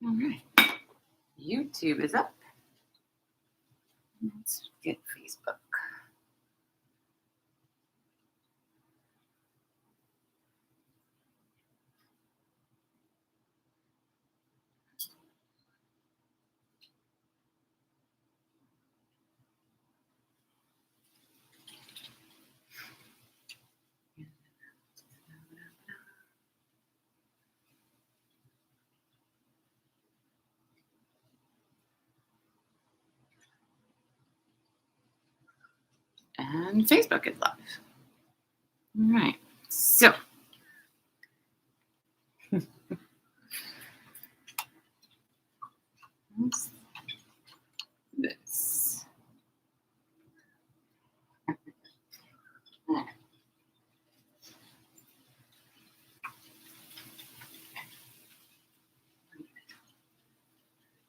All right. YouTube is up. Let's get Facebook. And Facebook is live. All right. So this.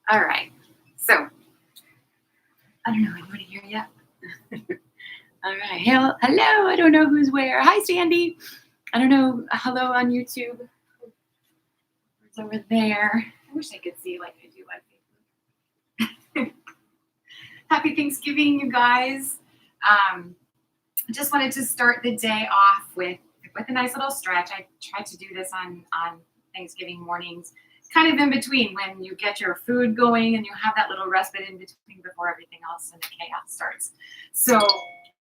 All right. So I don't know. Anybody here yet? All right. Hello. I don't know who's where. Hi, Sandy. I don't know. Hello on YouTube. It's over there. I wish I could see like I do on Facebook. Happy Thanksgiving, you guys. I just wanted to start the day off with a nice little stretch. I try to do this on Thanksgiving mornings, kind of in between when you get your food going and you have that little respite in between before everything else and the chaos starts. So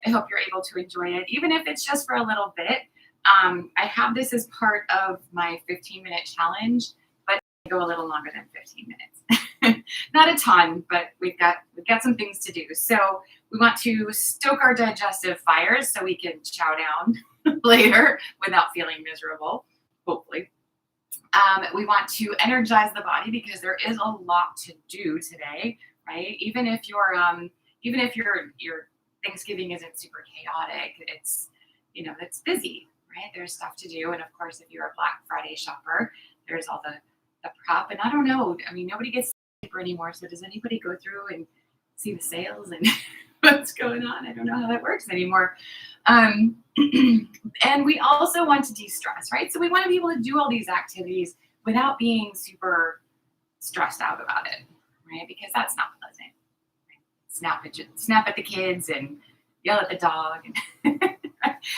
I hope you're able to enjoy it, even if it's just for a little bit. I have this as part of my 15-minute challenge, but I go a little longer than 15 minutes. Not a ton, but we've got some things to do. So we want to stoke our digestive fires so we can chow down later without feeling miserable, hopefully. We want to energize the body because there is a lot to do today, right? Even if your Thanksgiving isn't super chaotic, it's busy, right? There's stuff to do, and of course, if you're a Black Friday shopper, there's all the prep. And I don't know, I mean, nobody gets paper anymore. So does anybody go through and see the sales and what's going on? I don't know how that works anymore. And we also want to de-stress, right? So we want to be able to do all these activities without being super stressed out about it, right? Because that's not pleasant. Right? Snap at the kids and yell at the dog.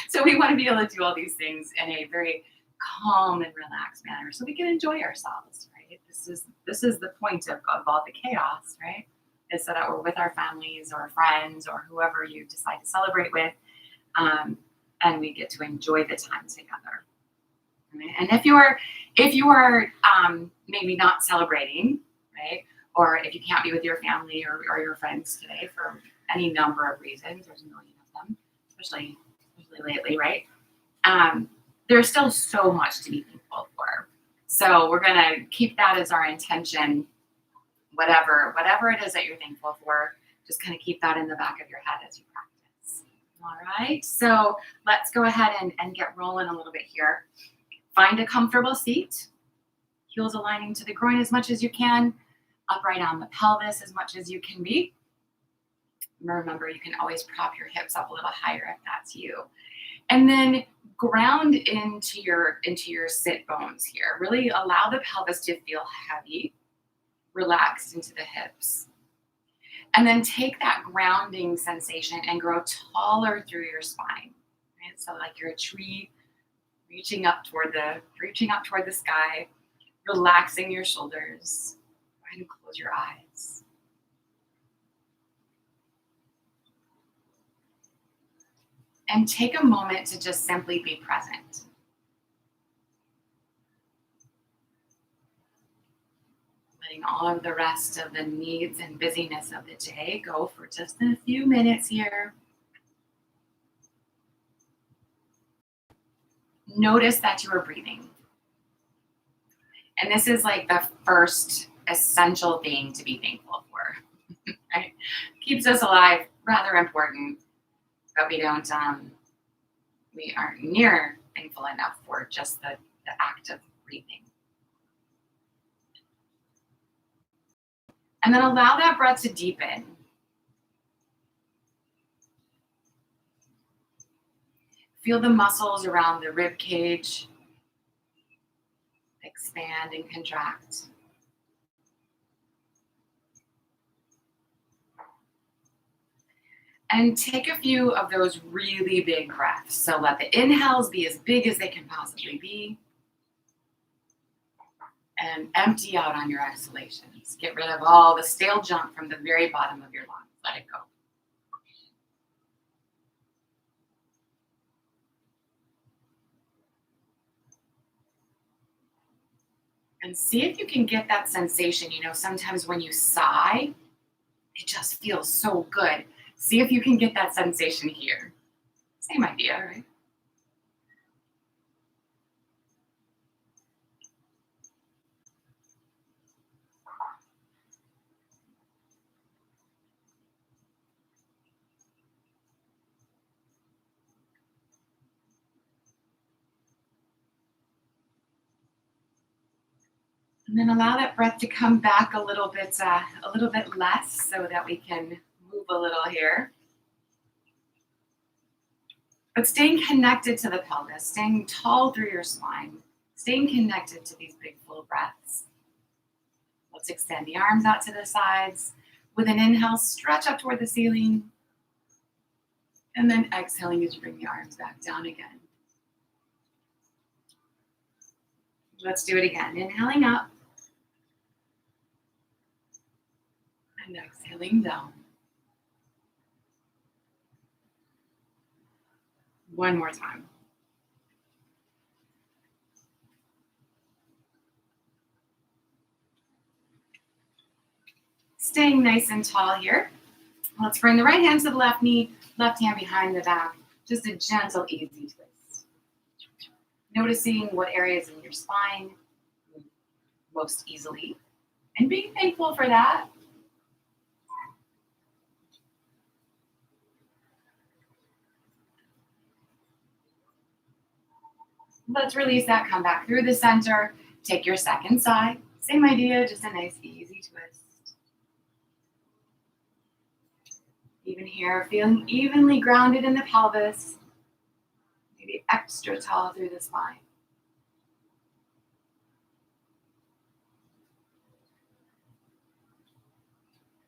So we want to be able to do all these things in a very calm and relaxed manner so we can enjoy ourselves, right? This is the point of all the chaos, right? Is so that we're with our families or friends or whoever you decide to celebrate with, and we get to enjoy the time together. Right? And if you are maybe not celebrating, right, or if you can't be with your family or your friends today for any number of reasons, there's a million of them, especially lately, right? There's still so much to be thankful for. So we're gonna keep that as our intention. Whatever it is that you're thankful for, just kind of keep that in the back of your head as you practice. All right, so let's go ahead and get rolling a little bit here. Find a comfortable seat, heels aligning to the groin as much as you can, upright on the pelvis as much as you can be. Remember, you can always prop your hips up a little higher if that's you. And then ground into your sit bones here. Really allow the pelvis to feel heavy, relaxed into the hips. And then take that grounding sensation and grow taller through your spine. Right? So like you're a tree reaching up toward the sky, relaxing your shoulders. Go ahead and close your eyes. And take a moment to just simply be present. Letting all of the rest of the needs and busyness of the day go for just a few minutes here. Notice that you are breathing. And this is like the first essential thing to be thankful for. Right? Keeps us alive, rather important, but we aren't near thankful enough for just the act of breathing. And then allow that breath to deepen. Feel the muscles around the rib cage expand and contract. And take a few of those really big breaths. So let the inhales be as big as they can possibly be. And empty out on your exhalations. Get rid of all the stale junk from the very bottom of your lungs. Let it go. And see if you can get that sensation. You know, sometimes when you sigh, it just feels so good. See if you can get that sensation here. Same idea, right? And then allow that breath to come back a little bit less, so that we can move a little here. But staying connected to the pelvis, staying tall through your spine, staying connected to these big full breaths. Let's extend the arms out to the sides. With an inhale, stretch up toward the ceiling. And then exhaling as you bring the arms back down again. Let's do it again. Inhaling up. And exhaling down. One more time. Staying nice and tall here. Let's bring the right hand to the left knee, left hand behind the back. Just a gentle, easy twist. Noticing what areas in your spine move most easily, and being thankful for that. Let's release that. Come back through the center. Take your second side. Same idea, just a nice, easy twist. Even here, feeling evenly grounded in the pelvis. Maybe extra tall through the spine.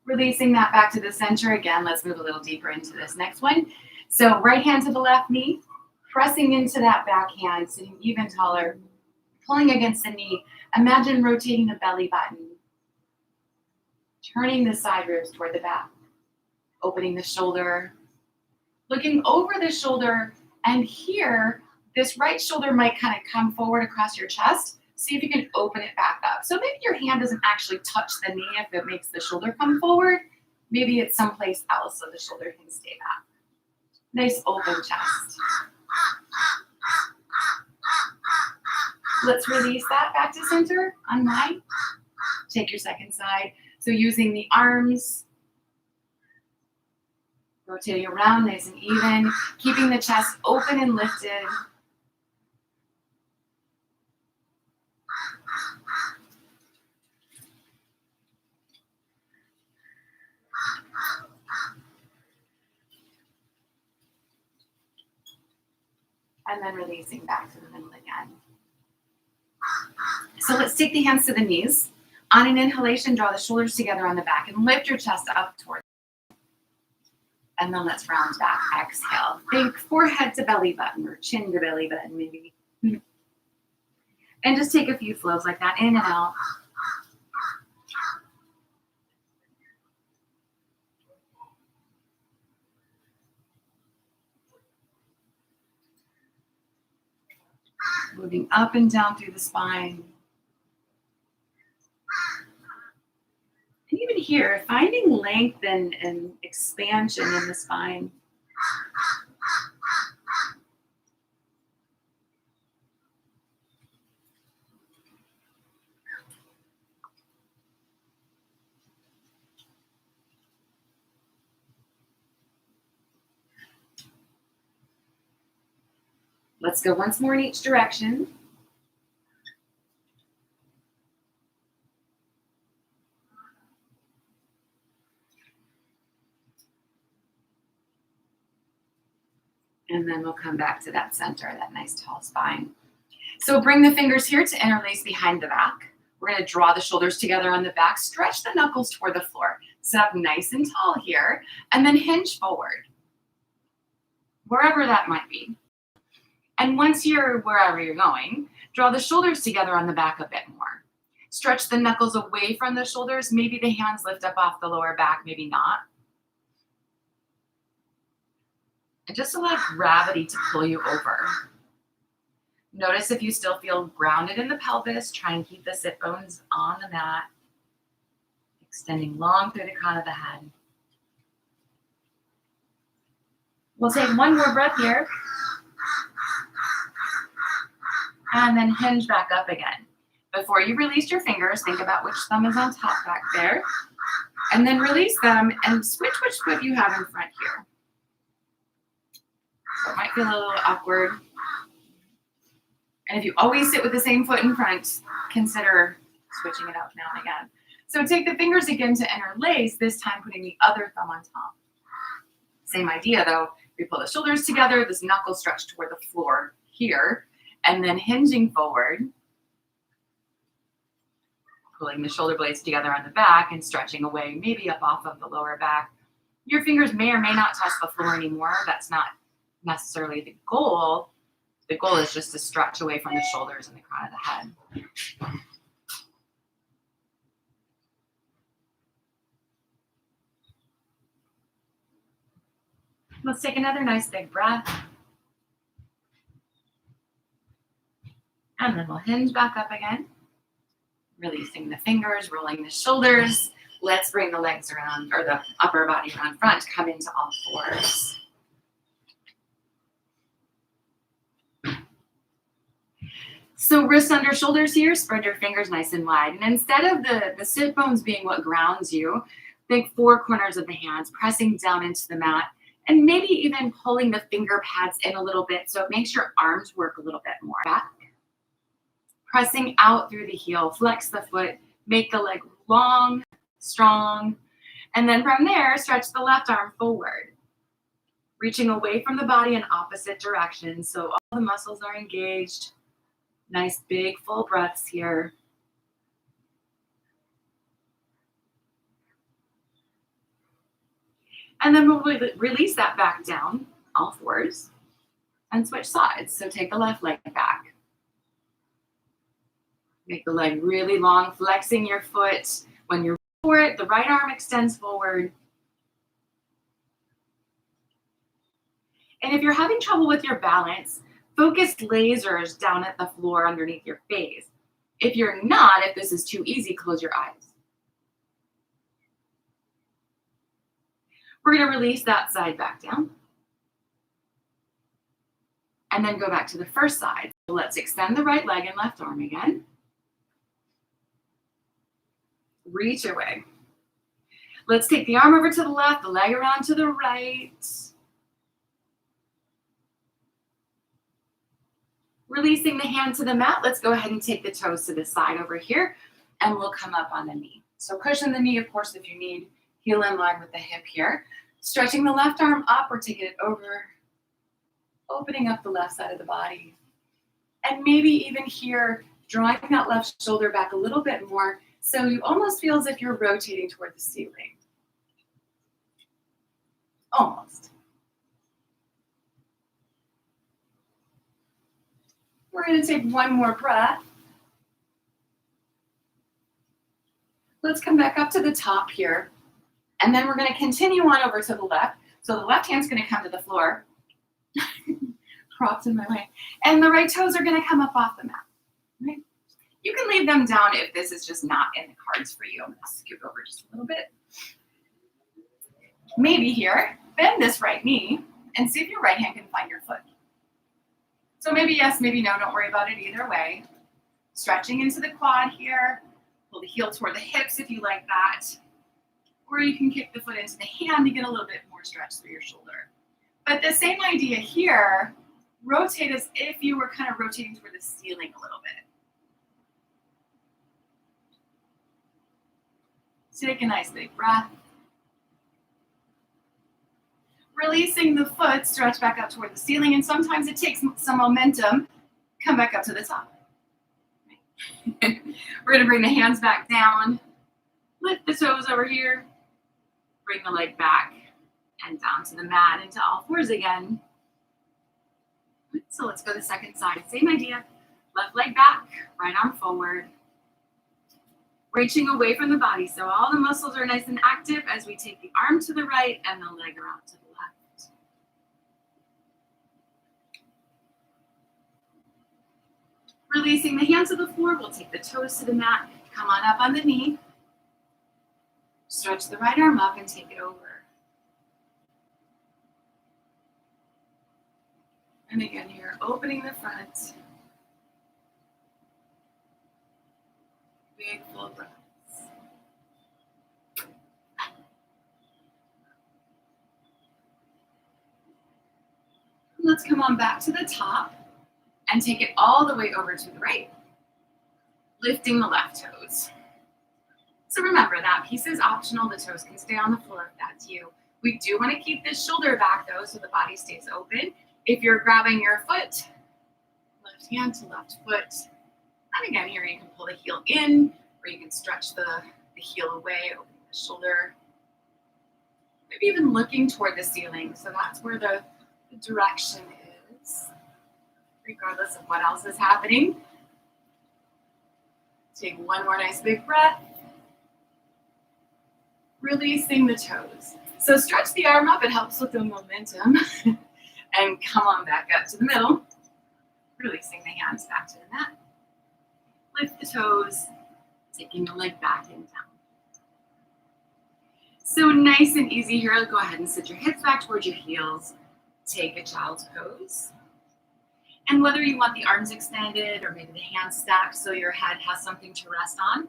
Releasing that back to the center again. Let's move a little deeper into this next one. So right hand to the left knee, pressing into that back hand, sitting even taller, pulling against the knee. Imagine rotating the belly button, turning the side ribs toward the back, opening the shoulder, looking over the shoulder, and here, this right shoulder might kind of come forward across your chest. See if you can open it back up. So maybe your hand doesn't actually touch the knee if it makes the shoulder come forward. Maybe it's someplace else so the shoulder can stay back. Nice open chest. Let's release that back to center, unwind. Take your second side. So using the arms, rotating around nice and even, keeping the chest open and lifted. And then releasing back to the middle again. So let's take the hands to the knees. On an inhalation, draw the shoulders together on the back and lift your chest up towards. And then let's round back. Exhale. Think forehead to belly button or chin to belly button, maybe. And just take a few flows like that, in and out. Moving up and down through the spine. And even here, finding length and expansion in the spine. Let's go once more in each direction. And then we'll come back to that center, that nice tall spine. So bring the fingers here to interlace behind the back. We're going to draw the shoulders together on the back, stretch the knuckles toward the floor. Sit up nice and tall here, and then hinge forward. wherever that might be. And once you're wherever you're going, draw the shoulders together on the back a bit more. Stretch the knuckles away from the shoulders. Maybe the hands lift up off the lower back, maybe not. And just allow gravity to pull you over. Notice if you still feel grounded in the pelvis. Try and keep the sit bones on the mat, extending long through the crown of the head. We'll take one more breath here. And then hinge back up again. Before you release your fingers, think about which thumb is on top back there. And then release them and switch which foot you have in front here. So it might feel a little awkward. And if you always sit with the same foot in front, consider switching it up now and again. So take the fingers again to interlace, this time putting the other thumb on top. Same idea though. We pull the shoulders together, this knuckle stretch toward the floor here, and then hinging forward, pulling the shoulder blades together on the back and stretching away, maybe up off of the lower back. Your fingers may or may not touch the floor anymore. That's not necessarily the goal. The goal is just to stretch away from the shoulders and the crown of the head. Let's take another nice big breath. And then we'll hinge back up again. Releasing the fingers, rolling the shoulders. Let's bring the legs around, or the upper body around front. Come into all fours. So wrists under shoulders here, spread your fingers nice and wide. And instead of the sit bones being what grounds you, think four corners of the hands, pressing down into the mat, and maybe even pulling the finger pads in a little bit so it makes your arms work a little bit more. Back. Pressing out through the heel, flex the foot, make the leg long, strong. And then from there, stretch the left arm forward, reaching away from the body in opposite directions. So all the muscles are engaged. Nice big full breaths here. And then we'll release that back down, all fours, and switch sides. So take the left leg back. Make the leg really long, flexing your foot. When you're for it, the right arm extends forward. And if you're having trouble with your balance, focus lasers down at the floor underneath your face. If you're not, if this is too easy, close your eyes. We're going to release that side back down. And then go back to the first side. So let's extend the right leg and left arm again. Reach away. Let's take the arm over to the left, the leg around to the right. Releasing the hand to the mat, let's go ahead and take the toes to the side over here, and we'll come up on the knee. So cushion the knee, of course, if you need. Heel in line with the hip here. Stretching the left arm up or taking it over. Opening up the left side of the body. And maybe even here, drawing that left shoulder back a little bit more so you almost feel as if you're rotating toward the ceiling. Almost. We're going to take one more breath. Let's come back up to the top here. And then we're going to continue on over to the left. So the left hand's going to come to the floor. Props in my way. And the right toes are going to come up off the mat. Right? You can leave them down if this is just not in the cards for you. I'm going to scoot over just a little bit. Maybe here, bend this right knee and see if your right hand can find your foot. So maybe yes, maybe no, don't worry about it either way. Stretching into the quad here. Pull the heel toward the hips if you like that. Or you can kick the foot into the hand to get a little bit more stretch through your shoulder. But the same idea here, rotate as if you were kind of rotating toward the ceiling a little bit. Take a nice big breath. Releasing the foot, stretch back up toward the ceiling, and sometimes it takes some momentum. Come back up to the top. We're going to bring the hands back down. Lift the toes over here. Bring the leg back and down to the mat into all fours again. So let's go to the second side. Same idea. Left leg back, right arm forward. Reaching away from the body. So all the muscles are nice and active as we take the arm to the right and the leg around to the left. Releasing the hands to the floor, we'll take the toes to the mat. Come on up on the knee. Stretch the right arm up and take it over. And again here, opening the front. Big full breaths. Let's come on back to the top and take it all the way over to the right. Lifting the left toes. So remember, that piece is optional. The toes can stay on the floor if that's you. We do want to keep this shoulder back though so the body stays open. If you're grabbing your foot, left hand to left foot. And again, here you can pull the heel in, or you can stretch the heel away, opening the shoulder. Maybe even looking toward the ceiling. So that's where the direction is, regardless of what else is happening. Take one more nice big breath. Releasing the toes. So stretch the arm up, it helps with the momentum. And come on back up to the middle. Releasing the hands back to the mat. Lift the toes, taking the leg back and down. So nice and easy here. Go ahead and sit your hips back towards your heels. Take a child's pose. And whether you want the arms extended or maybe the hands stacked so your head has something to rest on,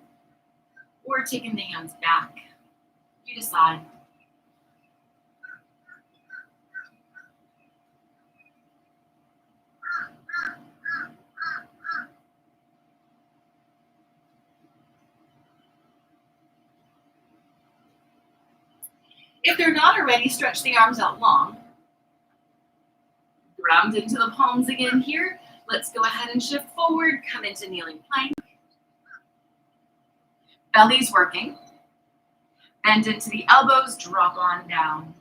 or taking the hands back, you decide. If they're not already, stretch the arms out long. Ground into the palms again here. Let's go ahead and shift forward, come into kneeling plank. Belly's working. Bend into the elbows, drop on down.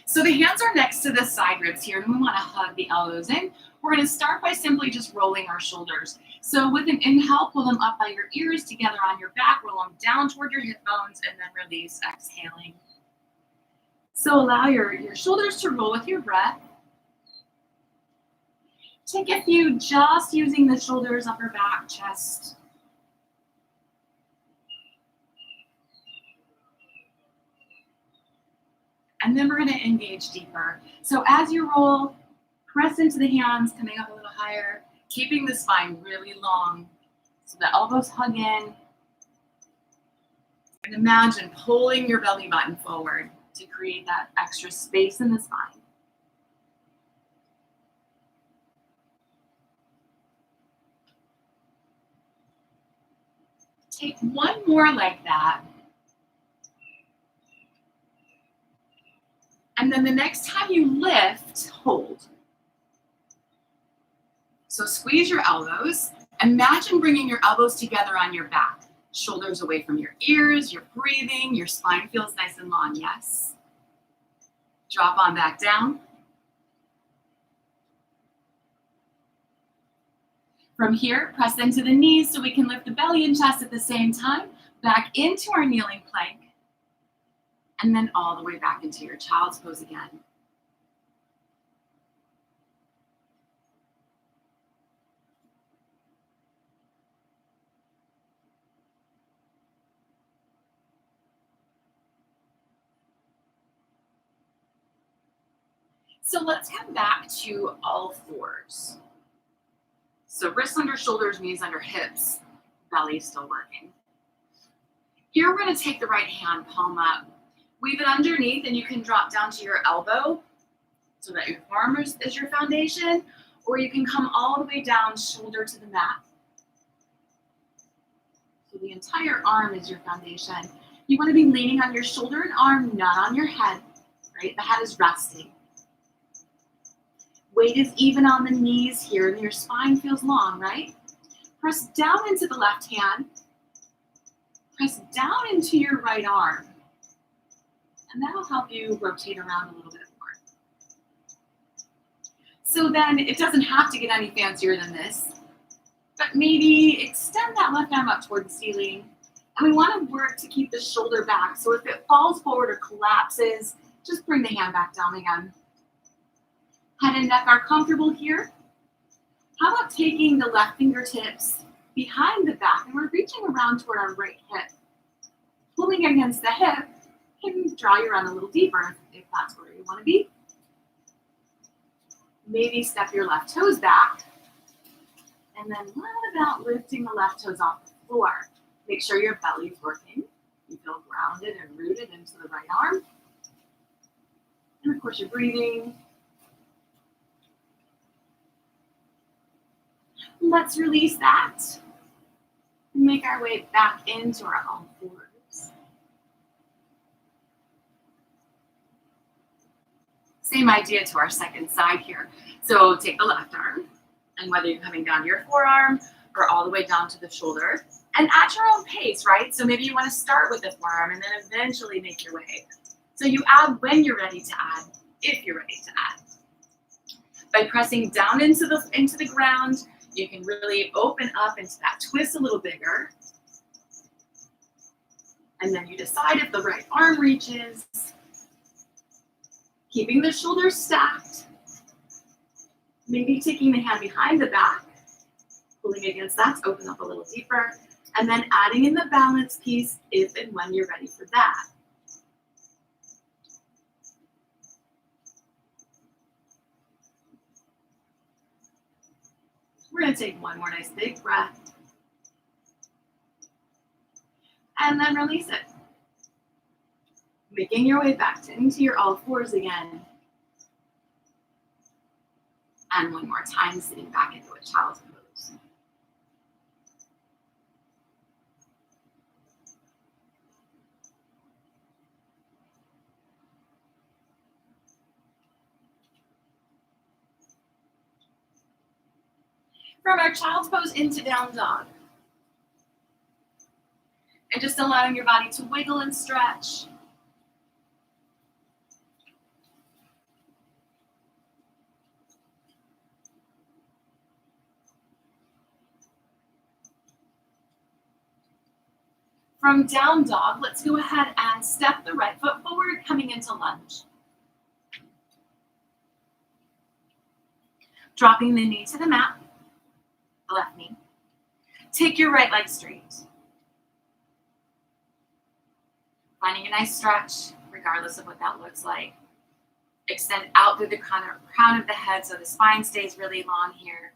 So the hands are next to the side ribs here, and we want to hug the elbows in. We're going to start by simply just rolling our shoulders. So with an inhale, pull them up by your ears, together on your back, roll them down toward your hip bones, and then release, exhaling. So allow your shoulders to roll with your breath. Take a few just using the shoulders, upper back, chest. And then we're going to engage deeper. So as you roll, press into the hands, coming up a little higher, keeping the spine really long. So the elbows hug in. And imagine pulling your belly button forward to create that extra space in the spine. Take one more like that. And then the next time you lift, hold. So squeeze your elbows. Imagine bringing your elbows together on your back. Shoulders away from your ears, you're breathing, your spine feels nice and long, yes. Drop on back down. From here, press into the knees so we can lift the belly and chest at the same time. Back into our kneeling plank. And then all the way back into your child's pose again. So let's come back to all fours. So wrists under shoulders, knees under hips, belly still working. Here we're going to take the right hand, palm up. Weave it underneath, and you can drop down to your elbow so that your forearm is your foundation, or you can come all the way down, shoulder to the mat. So the entire arm is your foundation. You want to be leaning on your shoulder and arm, not on your head, right? The head is resting. Weight is even on the knees here, and your spine feels long, right? Press down into the left hand. Press down into your right arm. And that'll help you rotate around a little bit more. So then it doesn't have to get any fancier than this, but maybe extend that left arm up toward the ceiling. And we want to work to keep the shoulder back. So if it falls forward or collapses, just bring the hand back down again. Head and neck are comfortable here. How about taking the left fingertips behind the back and we're reaching around toward our right hip. Pulling against the hip can draw you around a little deeper if that's where you want to be. Maybe step your left toes back. And then what about lifting the left toes off the floor? Make sure your belly's working. You feel grounded and rooted into the right arm. And of course, you're breathing. Let's release that. And make our way back into our all fours. Same idea to our second side here. So take the left arm, and whether you're coming down to your forearm or all the way down to the shoulder, and at your own pace, right? So maybe you want to start with the forearm and then eventually make your way. So you add when you're ready to add, if you're ready to add. By pressing down into the ground, you can really open up into that twist a little bigger. And then you decide if the right arm reaches, keeping the shoulders stacked. Maybe taking the hand behind the back, pulling against that to open up a little deeper, and then adding in the balance piece if and when you're ready for that. We're going to take one more nice big breath. And then release it. Making your way back into your all fours again. And one more time, sitting back into a child's pose. From our child's pose into down dog. And just allowing your body to wiggle and stretch. From down dog, let's go ahead and step the right foot forward, coming into lunge. Dropping the knee to the mat, the left knee. Take your right leg straight. Finding a nice stretch, regardless of what that looks like. Extend out through the crown of the head so the spine stays really long here.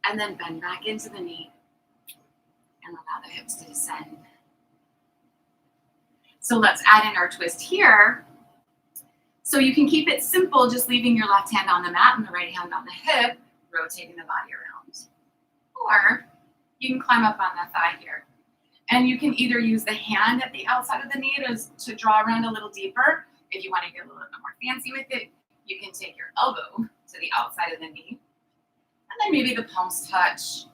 And then bend back into the knee and allow the hips to descend. So let's add in our twist here. So you can keep it simple, just leaving your left hand on the mat and the right hand on the hip, rotating the body around. Or you can climb up on the thigh here. And you can either use the hand at the outside of the knee to draw around a little deeper. If you want to get a little bit more fancy with it, you can take your elbow to the outside of the knee. And then maybe the palms touch,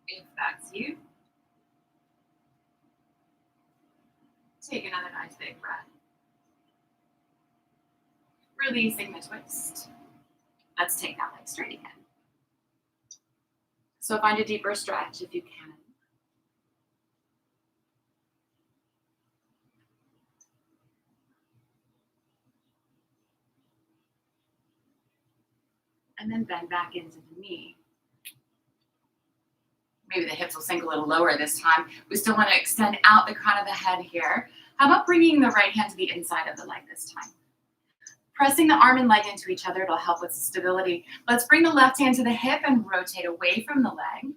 if that's you. Take another nice big breath. Releasing the twist. Let's take that leg straight again. So find a deeper stretch if you can. And then bend back into the knee. Maybe the hips will sink a little lower this time. We still want to extend out the crown of the head here. How about bringing the right hand to the inside of the leg this time? Pressing the arm and leg into each other, it'll help with stability. Let's bring the left hand to the hip and rotate away from the leg.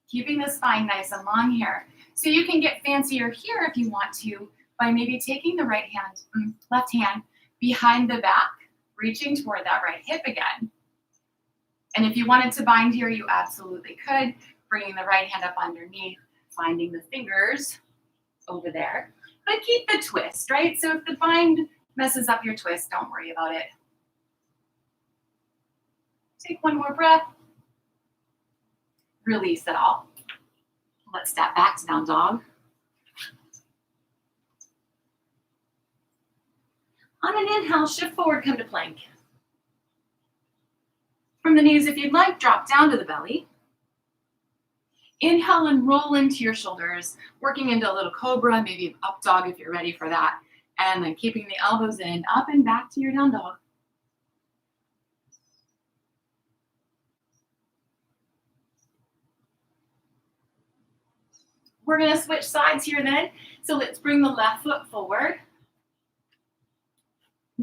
Keeping the spine nice and long here. So you can get fancier here if you want to by maybe taking the left hand behind the back, reaching toward that right hip again. And if you wanted to bind here, you absolutely could. Bringing the right hand up underneath, finding the fingers over there. But keep the twist, right? So if the bind messes up your twist, don't worry about it. Take one more breath. Release it all. Let's step back to down dog. On an inhale, shift forward, come to plank. From the knees, if you'd like, drop down to the belly. Inhale and roll into your shoulders, working into a little cobra, maybe up dog if you're ready for that. And then keeping the elbows in, up and back to your down dog. We're going to switch sides here then. So let's bring the left foot forward,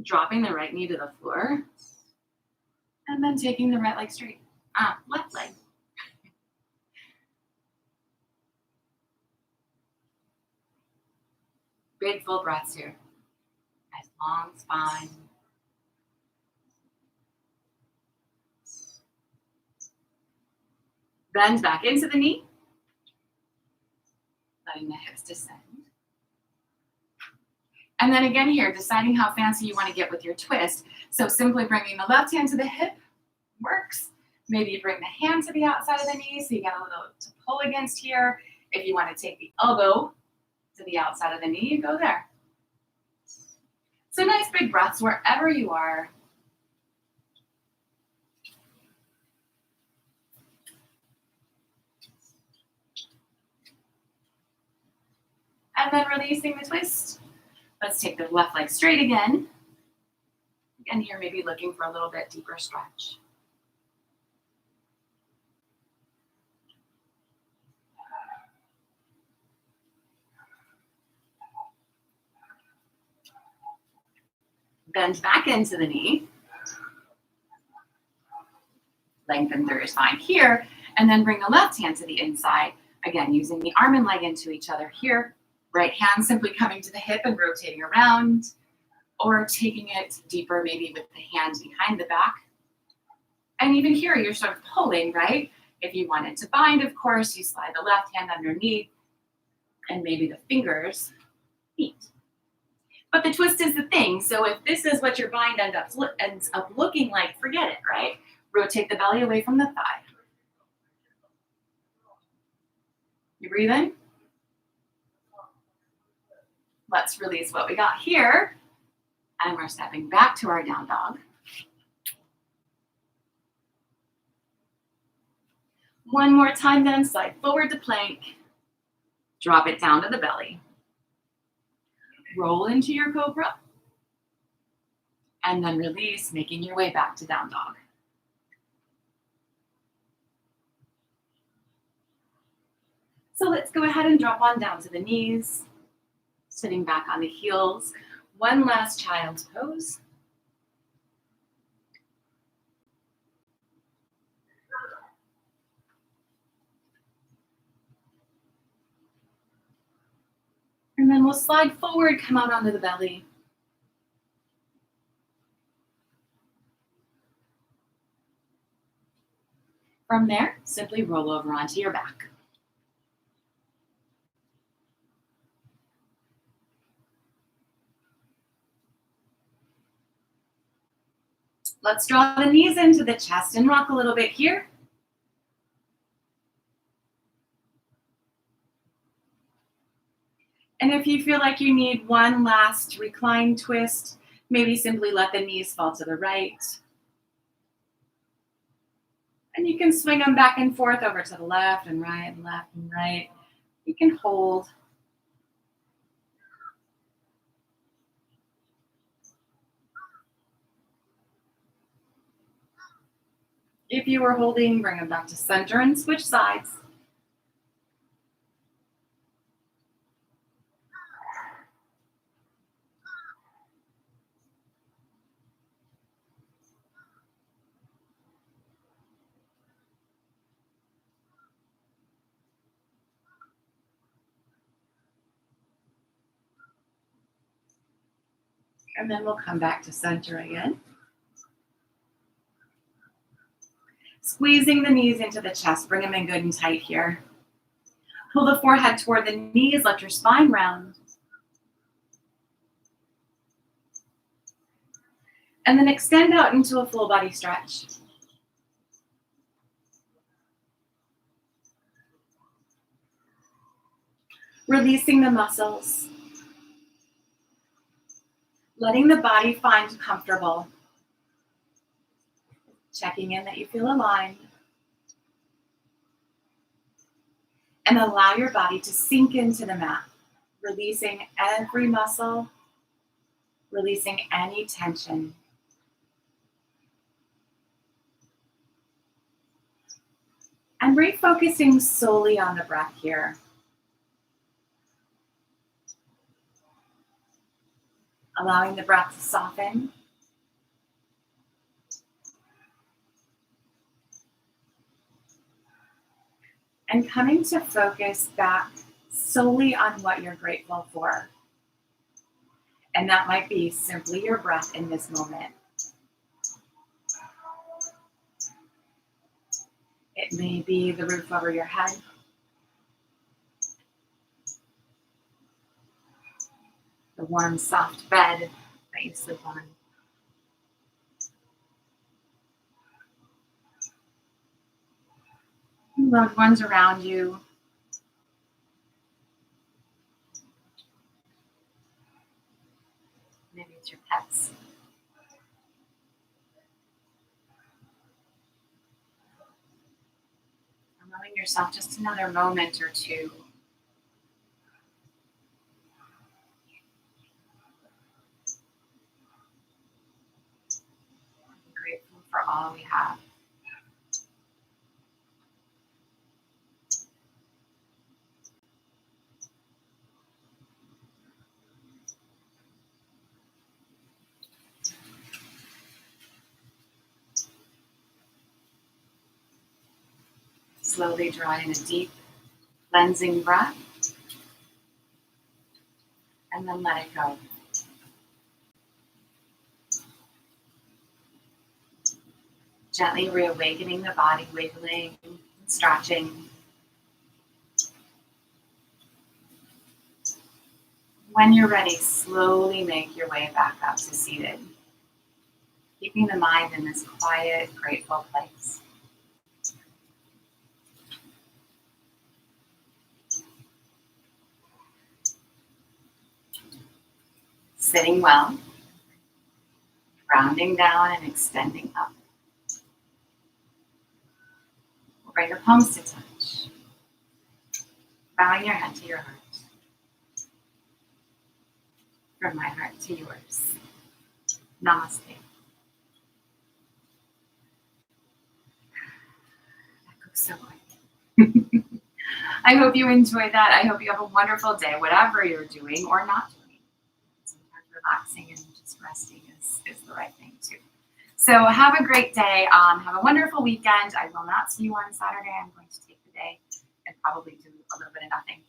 dropping the right knee to the floor, and then taking the right leg straight. Left leg. Big full breaths here. Nice long spine. Bend back into the knee. Letting the hips descend. And then again here, deciding how fancy you want to get with your twist. So simply bringing the left hand to the hip works. Maybe you bring the hand to the outside of the knee so you get a little to pull against here. If you want to take the elbow to the outside of the knee, you go there. So nice big breaths wherever you are. And then releasing the twist. Let's take the left leg straight again. Again here, maybe looking for a little bit deeper stretch. Bend back into the knee. Lengthen through your spine here. And then bring the left hand to the inside. Again, using the arm and leg into each other here. Right hand simply coming to the hip and rotating around, or taking it deeper, maybe with the hand behind the back. And even here, you're sort of pulling, right? If you wanted to bind, of course, you slide the left hand underneath and maybe the fingers meet. But the twist is the thing. So if this is what your bind ends up looking like, forget it, right? Rotate the belly away from the thigh. You breathe in. Let's release what we got here. And we're stepping back to our down dog. One more time then, slide forward to plank. Drop it down to the belly. Roll into your cobra. And then release, making your way back to down dog. So let's go ahead and drop on down to the knees. Sitting back on the heels. One last child's pose. And then we'll slide forward, come out onto the belly. From there, simply roll over onto your back. Let's draw the knees into the chest and rock a little bit here. And if you feel like you need one last recline twist, maybe simply let the knees fall to the right. And you can swing them back and forth over to the left and right and left and right. You can hold. If you were holding, bring them back to center and switch sides. And then we'll come back to center again. Squeezing the knees into the chest, bring them in good and tight here. Pull the forehead toward the knees, let your spine round. And then extend out into a full body stretch. Releasing the muscles. Letting the body find comfortable. Checking in that you feel aligned. And allow your body to sink into the mat, releasing every muscle, releasing any tension. And refocusing solely on the breath here. Allowing the breath to soften. And coming to focus back solely on what you're grateful for. And that might be simply your breath in this moment. It may be the roof over your head. The warm, soft bed that you sleep on. Loved ones around you. Maybe it's your pets. Allowing yourself just another moment or two. I'm grateful for all we have. Slowly draw in a deep, cleansing breath, and then let it go. Gently reawakening the body, wiggling, stretching. When you're ready, slowly make your way back up to seated, keeping the mind in this quiet, grateful place. Sitting well, rounding down and extending up. We'll bring your palms to touch, bowing your head to your heart. From my heart to yours. Namaste. That goes so quick. I hope you enjoyed that. I hope you have a wonderful day, whatever you're doing or not doing. Sometimes relaxing and just resting is the right thing too. So have a great day. Have a wonderful weekend. I will not see you on Saturday. I'm going to take the day and probably do a little bit of nothing.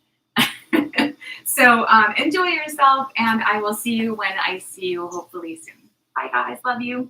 So enjoy yourself, and I will see you when I see you, hopefully soon. Bye, guys. Love you.